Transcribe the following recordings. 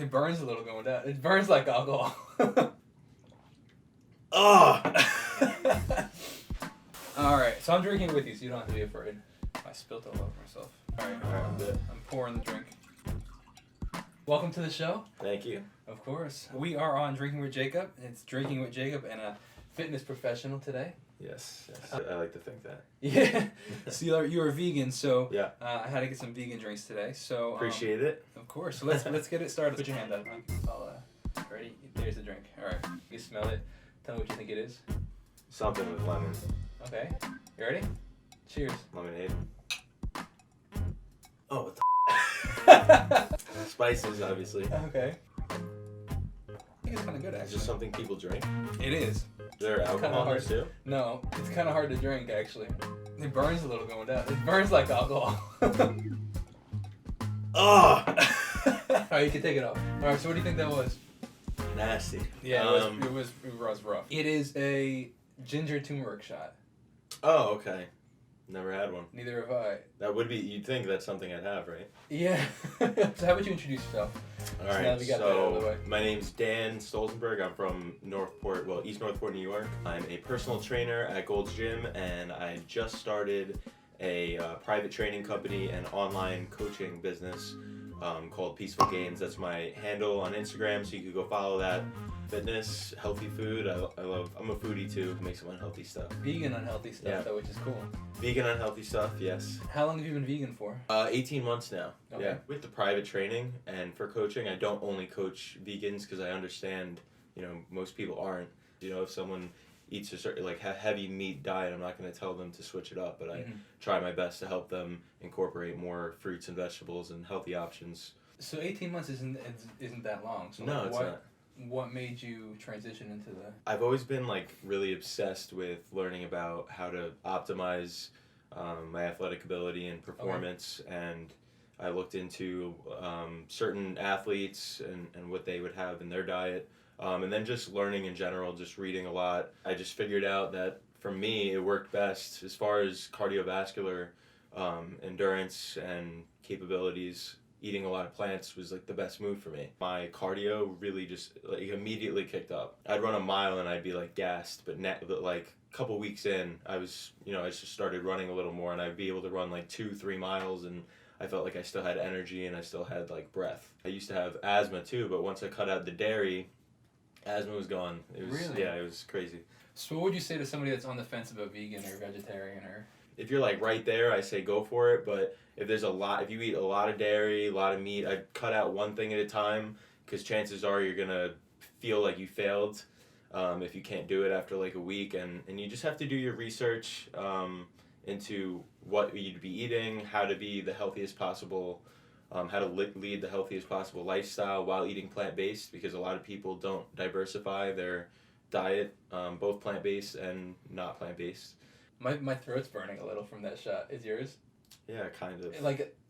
It burns a little going down. It burns like alcohol. Oh! Alright, so I'm drinking with you, so you don't have to be afraid. I spilled all over myself. Alright, I'm good. I'm pouring the drink. Welcome to the show. Thank you. Of course. We are on Drinking with Jacob. It's Drinking with Jacob and a fitness professional today. Yes. I like to think that. Yeah. So you're a vegan, so yeah. I had to get some vegan drinks today. So appreciate it. Of course. So let's get it started. Put your hand up. Ready? There's the drink. All right. You smell it. Tell me what you think it is. Something with lemon. Okay. You ready? Cheers. Lemonade. Oh, what the spices, obviously. Okay. I think it's kind of good, actually. Is this something people drink? It is. Is there alcohol in this too? No, it's kind of hard to drink, actually. It burns a little going down. It burns like alcohol. Oh! Alright, you can take it off. Alright, so what do you think that was? Nasty. Yeah, it was rough. It is a ginger turmeric shot. Oh, okay. Never had one. Neither have I. That would be, you'd think that's something I'd have, right? Yeah. So how would you introduce yourself? Alright, so my name's Dan Stolzenberg. I'm from East Northport, New York. I'm a personal trainer at Gold's Gym, and I just started a private training company and online coaching business called Peaceful Gains. That's my handle on Instagram, so you could go follow that. Fitness, healthy food. I'm a foodie too. Make some unhealthy stuff. Vegan unhealthy stuff, though, which is cool. Vegan unhealthy stuff, yes. How long have you been vegan for? 18 months now. Okay. Yeah. With the private training and for coaching, I don't only coach vegans because I understand, most people aren't. If someone eats a certain heavy meat diet, I'm not going to tell them to switch it up, but I try my best to help them incorporate more fruits and vegetables and healthy options. So 18 months isn't that long. So no, it's not. What made you transition into the... I've always been really obsessed with learning about how to optimize my athletic ability and performance, and I looked into certain athletes and what they would have in their diet, and then just learning in general, just reading a lot. I just figured out that for me it worked best as far as cardiovascular endurance and capabilities. Eating a lot of plants was the best move for me. My cardio really just immediately kicked up. I'd run a mile and I'd be gassed, but a couple weeks in, I was I just started running a little more, and I'd be able to run 2-3 miles, and I felt like I still had energy and I still had breath. I used to have asthma too, but once I cut out the dairy, asthma was gone. It was really? Yeah, it was crazy. So what would you say to somebody that's on the fence about vegan or vegetarian or? If you're right there, I say go for it. But if you eat a lot of dairy, a lot of meat, I'd cut out one thing at a time, because chances are you're gonna feel like you failed if you can't do it after a week. And you just have to do your research into what you'd be eating, how to be the healthiest possible, how to lead the healthiest possible lifestyle while eating plant-based, because a lot of people don't diversify their diet, both plant-based and not plant-based. My throat's burning a little from that shot. Is yours? Yeah, kind of.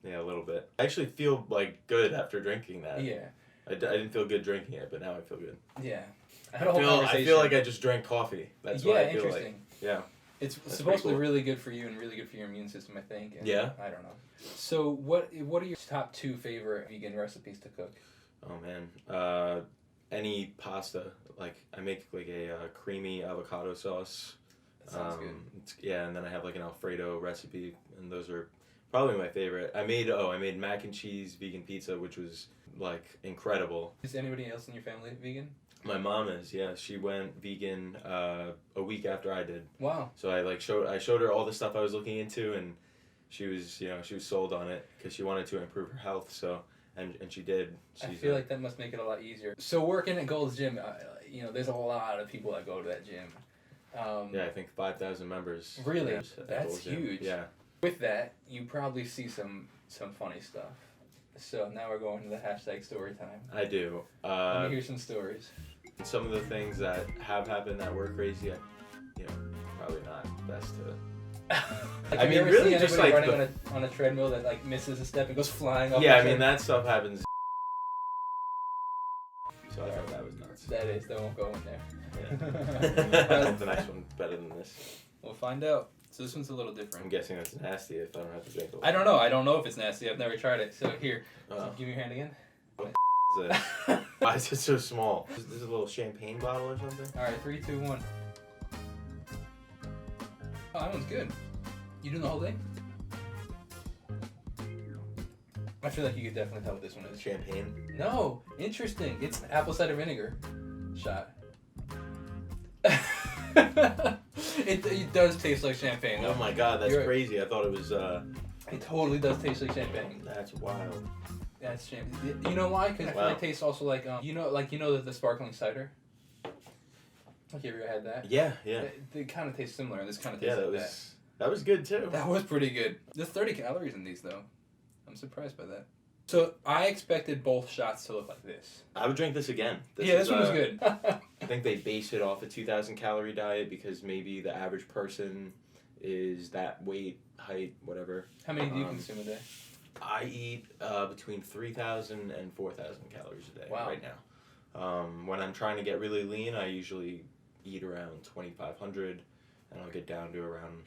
Yeah, a little bit. I actually feel good after drinking that. Yeah. I didn't feel good drinking it, but now I feel good. Yeah. I feel like I just drank coffee. That's what I feel interesting. Yeah. It's supposedly really good for you and really good for your immune system, I think. And yeah. I don't know. So what are your top 2 favorite vegan recipes to cook? Oh man, any pasta. I make a creamy avocado sauce. That sounds good. And then I have an Alfredo recipe, and those are probably my favorite. I made mac and cheese vegan pizza, which was incredible. Is anybody else in your family vegan? My mom is, yeah. She went vegan a week after I did. Wow. So I showed her all the stuff I was looking into, and she was sold on it because she wanted to improve her health. So and she did. I feel like that must make it a lot easier. So working at Gold's Gym, there's a lot of people that go to that gym. Yeah, I think 5,000 members. Really? That's huge. Yeah. With that, you probably see some funny stuff. So now we're going to the hashtag story time. I do. Let me hear some stories. Some of the things that have happened that were crazy, probably not best to... I mean, really, just running on a treadmill that misses a step and goes flying off. Yeah, that stuff happens. So I thought that was nuts. That won't go in there. Yeah. The next one better than this. We'll find out. So this one's a little different. I'm guessing it's nasty if I don't have to drink it. I don't know. I don't know if it's nasty. I've never tried it. So here, give me your hand again. is this? Why is it so small? Is this a little champagne bottle or something? All right, 3, 2, 1. Oh, that one's good. You doing the whole thing? I feel like you could definitely tell what this one is. Champagne? No, interesting. It's apple cider vinegar shot. It does taste like champagne. Oh my god, that's crazy. I thought it was, It totally does taste like champagne. That's wild. That's champagne. You know why? Because I feel like it tastes also like, you know the sparkling cider? Like, you ever had that? Yeah, yeah. They kind of taste similar, and this kind of tastes like that. That was good too. That was pretty good. There's 30 calories in these, though. I'm surprised by that. So, I expected both shots to look like this. I would drink this again. This one was good. I think they base it off a 2,000 calorie diet because maybe the average person is that weight, height, whatever. How many do you consume a day? I eat between 3,000 and 4,000 calories a day right now. When I'm trying to get really lean, I usually eat around 2,500, and I'll get down to around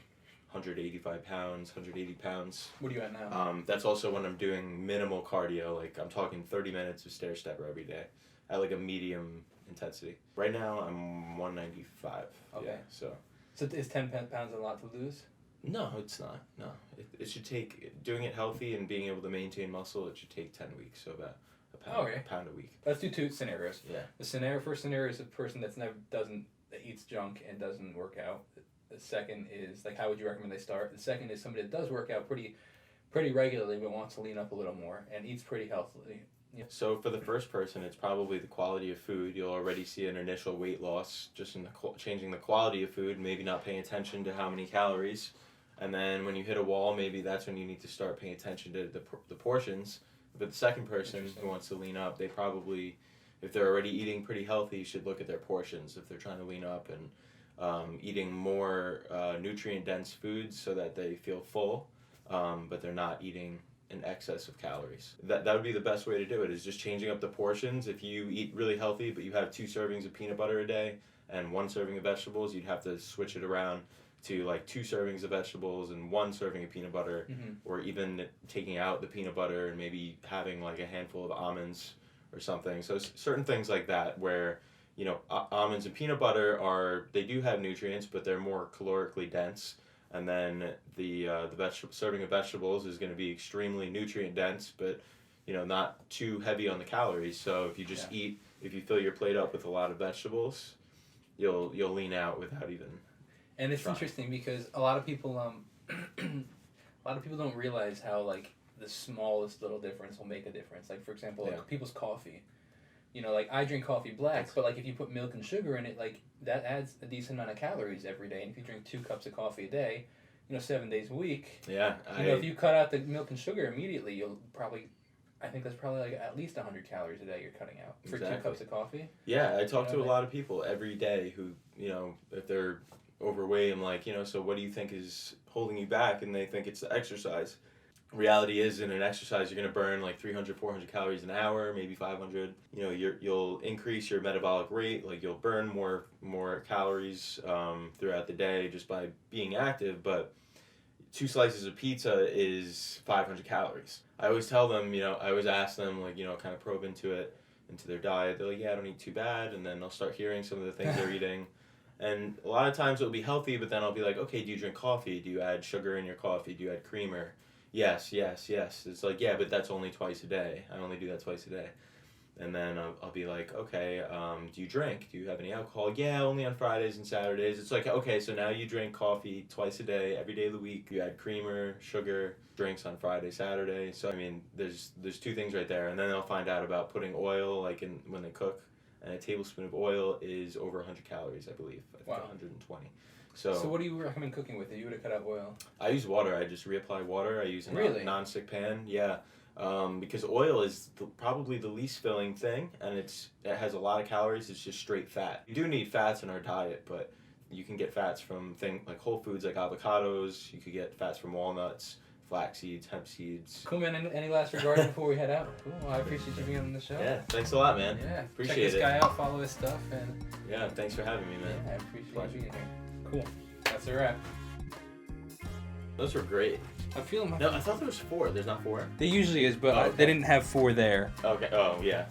185 pounds, 180 pounds. What are you at now? That's also when I'm doing minimal cardio, like I'm talking 30 minutes of stair stepper every day at like a medium intensity. Right now I'm 195. Okay. Yeah, so is 10 pounds a lot to lose? No, it's not. No. It should take, doing it healthy and being able to maintain muscle, it should take 10 weeks, so about a pound a week. Let's do 2 scenarios. Yeah. The first scenario is a person that eats junk and doesn't work out. The second is, like, how would you recommend they start? The second is somebody that does work out pretty regularly but wants to lean up a little more and eats pretty healthily. Yeah. So for the first person, it's probably the quality of food. You'll already see an initial weight loss just in changing the quality of food, maybe not paying attention to how many calories. And then when you hit a wall, maybe that's when you need to start paying attention to the portions. But the second person who wants to lean up, they probably, if they're already eating pretty healthy, should look at their portions if they're trying to lean up and eating more nutrient-dense foods so that they feel full, but they're not eating in excess of calories. That would be the best way to do it, is just changing up the portions. If you eat really healthy, but you have 2 servings of peanut butter a day and 1 serving of vegetables, you'd have to switch it around to like 2 servings of vegetables and 1 serving of peanut butter, or even taking out the peanut butter and maybe having like a handful of almonds or something. So certain things like that where, you know, almonds and peanut butter they do have nutrients, but they're more calorically dense. And then the serving of vegetables is going to be extremely nutrient dense, but, you know, not too heavy on the calories. So if you just if you fill your plate up with a lot of vegetables, you'll lean out without even. And it's interesting because a lot of people don't realize how, like, the smallest little difference will make a difference. Like, for example, like people's coffee. You know, like, I drink coffee black, but, like, if you put milk and sugar in it, like, that adds a decent amount of calories every day. And if you drink 2 cups of coffee a day, you know, 7 days a week. Yeah. You know, if you cut out the milk and sugar immediately, you'll probably, I think that's probably, like, at least 100 calories a day you're cutting out for 2 cups of coffee. Yeah, I talk to a lot of people every day who, you know, if they're overweight, I'm like, you know, so what do you think is holding you back? And they think it's the exercise. Reality is, in an exercise, you're going to burn like 300, 400 calories an hour, maybe 500. You know, you'll increase your metabolic rate, like you'll burn more calories throughout the day just by being active, but 2 slices of pizza is 500 calories. I always tell them, you know, I always ask them, like, you know, kind of probe into their diet. They're like, yeah, I don't eat too bad, and then I'll start hearing some of the things they're eating. And a lot of times it'll be healthy, but then I'll be like, okay, do you drink coffee? Do you add sugar in your coffee? Do you add creamer? Yes. It's like, yeah, but that's only twice a day. I only do that twice a day. And then I'll be like, okay, do you drink? Do you have any alcohol? Yeah, only on Fridays and Saturdays. It's like, okay, so now you drink coffee twice a day, every day of the week. You add creamer, sugar, drinks on Friday, Saturday. So, I mean, there's 2 things right there. And then they'll find out about putting oil, like when they cook. And a tablespoon of oil is over 100 calories, I believe. I think 120. So what do you recommend cooking with? If you were to cut out oil? I use water. I just reapply water. I use a non-stick pan. Yeah. Because oil is probably the least filling thing, and it has a lot of calories. It's just straight fat. You do need fats in our diet, but you can get fats from things like whole foods like avocados. You could get fats from walnuts, flax seeds, hemp seeds. Cool, man. Any last regards before we head out? Cool. Well, I appreciate you being on the show. Yeah, thanks a lot, man. Yeah, appreciate check this guy out. Follow his stuff, and yeah, thanks for having me, man. Yeah, I appreciate you being here. Cool. That's a wrap. Those were great. I feel No, I thought there was 4. There's not 4. There usually is, but they didn't have 4 there. Okay. Oh, yeah.